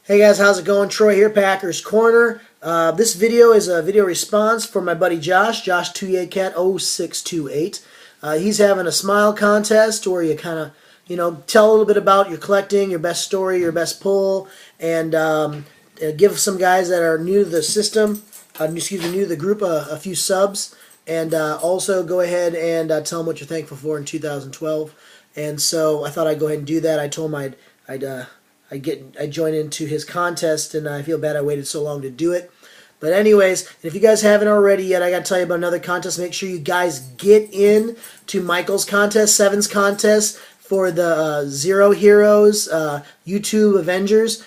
Hey guys, how's it going? Troy here, Packers Corner. This video is a video response for my buddy Josh, jtulliakat0628. He's having a smile contest where you kind of, tell a little bit about your collecting, your best story, your best pull, and give some guys that are new to the system, new to the group, a few subs, and also go ahead and tell them what you're thankful for in 2012. And so I thought I'd go ahead and do that. I told him I'd join into his contest, and I feel bad I waited so long to do it. But anyways, if you guys haven't already yet, I got to tell you about another contest. Make sure you guys get in to Michael's contest, Seven's contest for the Zero Heroes YouTube Avengers.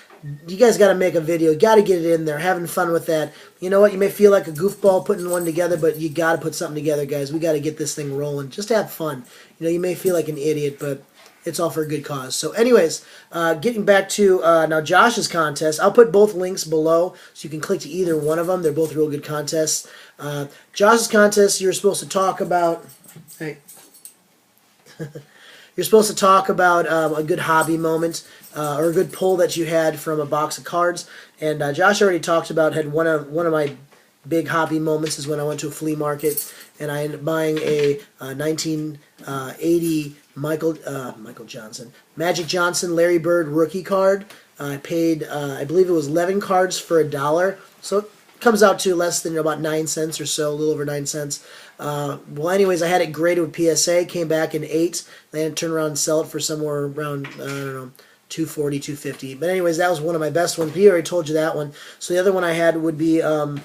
You guys got to make a video. Got to get it in there. Having fun with that. You know what? You may feel like a goofball putting one together, but you got to put something together, guys. We got to get this thing rolling. Just have fun. You may feel like an idiot, but it's all for a good cause. So anyways, getting back to now Josh's contest, I'll put both links below so you can click to either one of them. They're both real good contests. Josh's contest, you're supposed to talk about... Hey. You're supposed to talk about a good hobby moment or a good pull that you had from a box of cards. And Josh already talked about, had one of my big hobby moments is when I went to a flea market and I ended up buying a 1980 Magic Johnson Larry Bird rookie card. I paid, I believe it was 11 cards for $1. So it comes out to less than about 9 cents or so, a little over 9 cents. Well, anyways, I had it graded with PSA, came back in 8. They had to turn around and sell it for somewhere around, I don't know, $240, $250. But anyways, that was one of my best ones. He already told you that one. So the other one I had would be, I've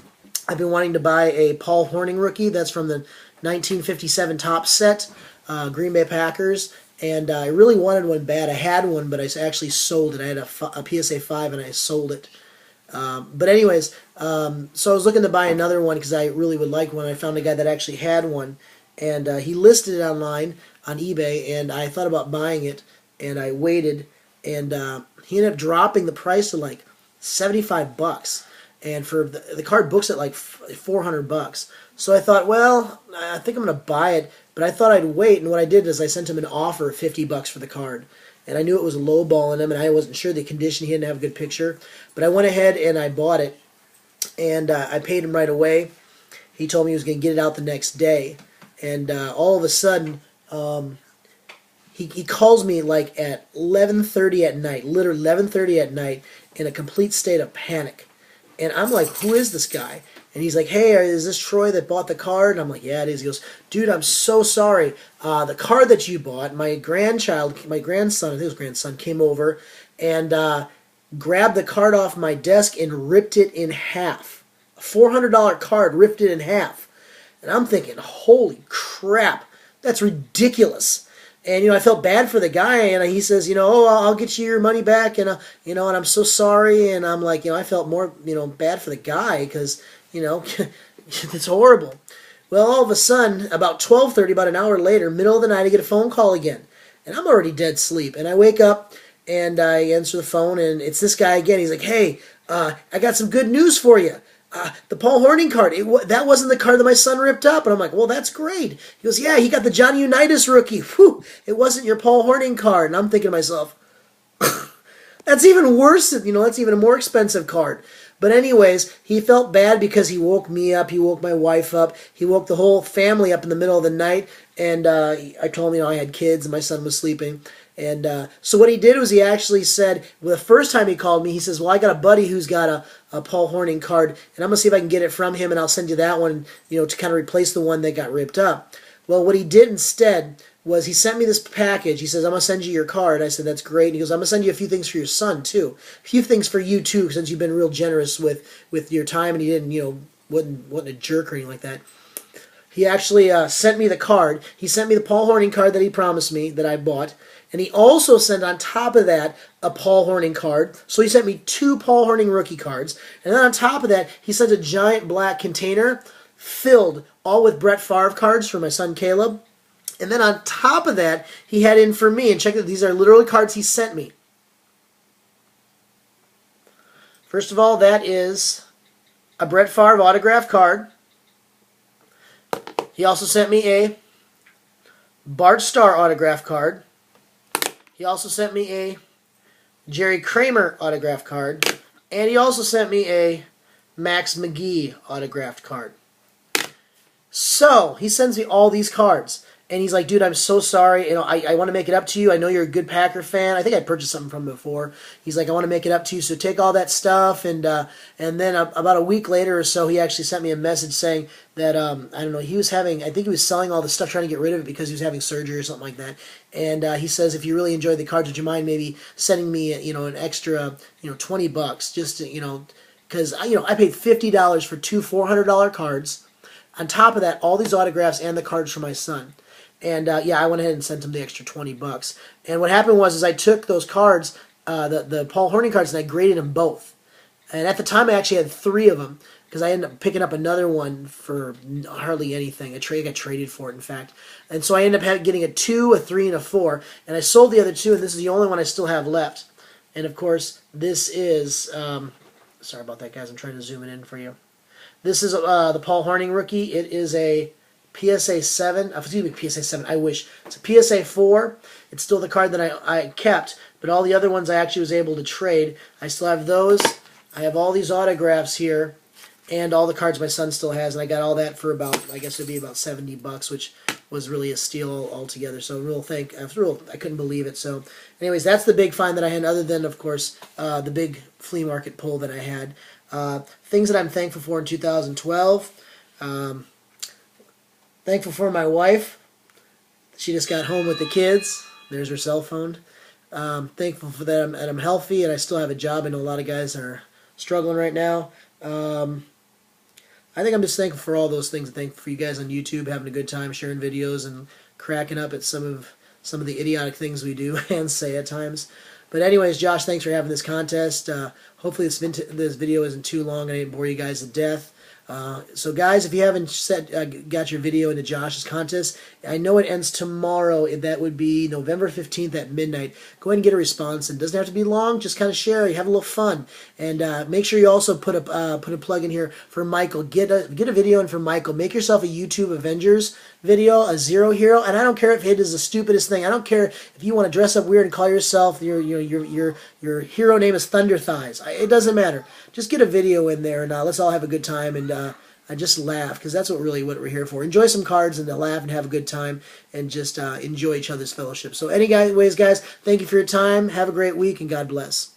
been wanting to buy a Paul Hornung rookie. That's from the 1957 Topps set, Green Bay Packers. And I really wanted one bad. I had one, but I actually sold it. I had a PSA 5 and I sold it. But anyways, so I was looking to buy another one because I really would like one. I found a guy that actually had one, and he listed it online on eBay, and I thought about buying it, and I waited, and he ended up dropping the price to like $75, and for the card books at like $400. So I thought, well, I think I'm going to buy it, but I thought I'd wait, and what I did is I sent him an offer of $50 for the card. And I knew it was lowballing him, and I wasn't sure the condition. He didn't have a good picture. But I went ahead and I bought it, and I paid him right away. He told me he was going to get it out the next day. And all of a sudden, he calls me like at 11:30 at night, literally 11:30 at night, in a complete state of panic. And I'm like, who is this guy? And he's like, hey, is this Troy that bought the card? And I'm like, yeah, it is. He goes, dude, I'm so sorry. The card that you bought, my grandson, I think it was grandson, came over and grabbed the card off my desk and ripped it in half. A $400 card, ripped it in half. And I'm thinking, holy crap, that's ridiculous. And, I felt bad for the guy, and he says, oh, I'll get you your money back, and, and I'm so sorry. And I'm like, I felt more, bad for the guy because, it's horrible. Well, all of a sudden, about 12:30, about an hour later, middle of the night, I get a phone call again. And I'm already dead asleep. And I wake up, and I answer the phone, and it's this guy again. He's like, hey, I got some good news for you. The Paul Hornung card, that wasn't the card that my son ripped up. And I'm like, well, that's great. He goes, yeah, he got the Johnny Unitas rookie. Whew, it wasn't your Paul Hornung card. And I'm thinking to myself, that's even worse. That's even a more expensive card. But anyways, he felt bad because he woke me up, he woke my wife up, he woke the whole family up in the middle of the night, and I told him, I had kids and my son was sleeping. And so what he did was he actually said, well, the first time he called me, he says, well, I got a buddy who's got a Paul Hornung card, and I'm going to see if I can get it from him, and I'll send you that one, to kind of replace the one that got ripped up. Well, what he did instead was he sent me this package. He says, I'm going to send you your card. I said, that's great. And he goes, I'm going to send you a few things for your son, too. A few things for you, too, since you've been real generous with your time, and he didn't, wasn't a jerk or anything like that. He actually sent me the card. He sent me the Paul Hornung card that he promised me that I bought. And he also sent on top of that a Paul Hornung card. So he sent me 2 Paul Hornung rookie cards. And then on top of that, he sent a giant black container filled all with Brett Favre cards for my son Caleb. And then on top of that, he had in for me, and check that these are literally cards he sent me. First of all, that is a Brett Favre autograph card. He also sent me a Bart Starr autograph card. He also sent me a Jerry Kramer autograph card. And he also sent me a Max McGee autographed card. So he sends me all these cards, and he's like, "Dude, I'm so sorry. You know, I want to make it up to you. I know you're a good Packer fan. I think I purchased something from him before." He's like, "I want to make it up to you. So take all that stuff." And then about a week later or so, he actually sent me a message saying that I don't know. He was having, I think he was selling all the stuff, trying to get rid of it because he was having surgery or something like that. And he says, "If you really enjoyed the cards, would you mind maybe sending me an extra $20 just to because I paid $50 for two $400 cards." On top of that, all these autographs and the cards for my son. And yeah, I went ahead and sent him the extra $20. And what happened was I took those cards, the Paul Hornung cards, and I graded them both. And at the time, I actually had 3 of them because I ended up picking up another one for hardly anything. I got traded for it, in fact. And so I ended up getting a 2, a 3, and a 4. And I sold the other 2, and this is the only one I still have left. And of course, this is sorry about that, guys. I'm trying to zoom it in for you. This is the Paul Hornung rookie. It is a PSA 7. Excuse me, PSA 7. I wish. It's a PSA 4. It's still the card that I kept, but all the other ones I actually was able to trade. I still have those. I have all these autographs here, and all the cards my son still has, and I got all that for about, I guess it'd be about $70, which was really a steal altogether. So I couldn't believe it. So anyways, that's the big find that I had, other than, of course, the big flea market pull that I had. Things that I'm thankful for in 2012. Thankful for my wife. She just got home with the kids. There's her cell phone. Thankful for that I'm healthy and I still have a job. I know a lot of guys are struggling right now. I think I'm just thankful for all those things. Thankful for you guys on YouTube having a good time sharing videos and cracking up at some of the idiotic things we do and say at times. But anyways, Josh, thanks for having this contest. Hopefully this video isn't too long. I didn't bore you guys to death. So guys, if you haven't got your video into Josh's contest, I know it ends tomorrow. That would be November 15th at midnight. Go ahead and get a response. It doesn't have to be long. Just kind of share. You have a little fun. And make sure you also put a plug in here for Michael. Get a video in for Michael. Make yourself a YouTube Avengers video, a Zero Hero. And I don't care if it is the stupidest thing. I don't care if you want to dress up weird and call yourself your hero name is Thunder Thighs. It doesn't matter. Just get a video in there and let's all have a good time and I just laugh because that's what we're here for. Enjoy some cards and laugh and have a good time and just enjoy each other's fellowship. So anyways, guys, thank you for your time. Have a great week and God bless.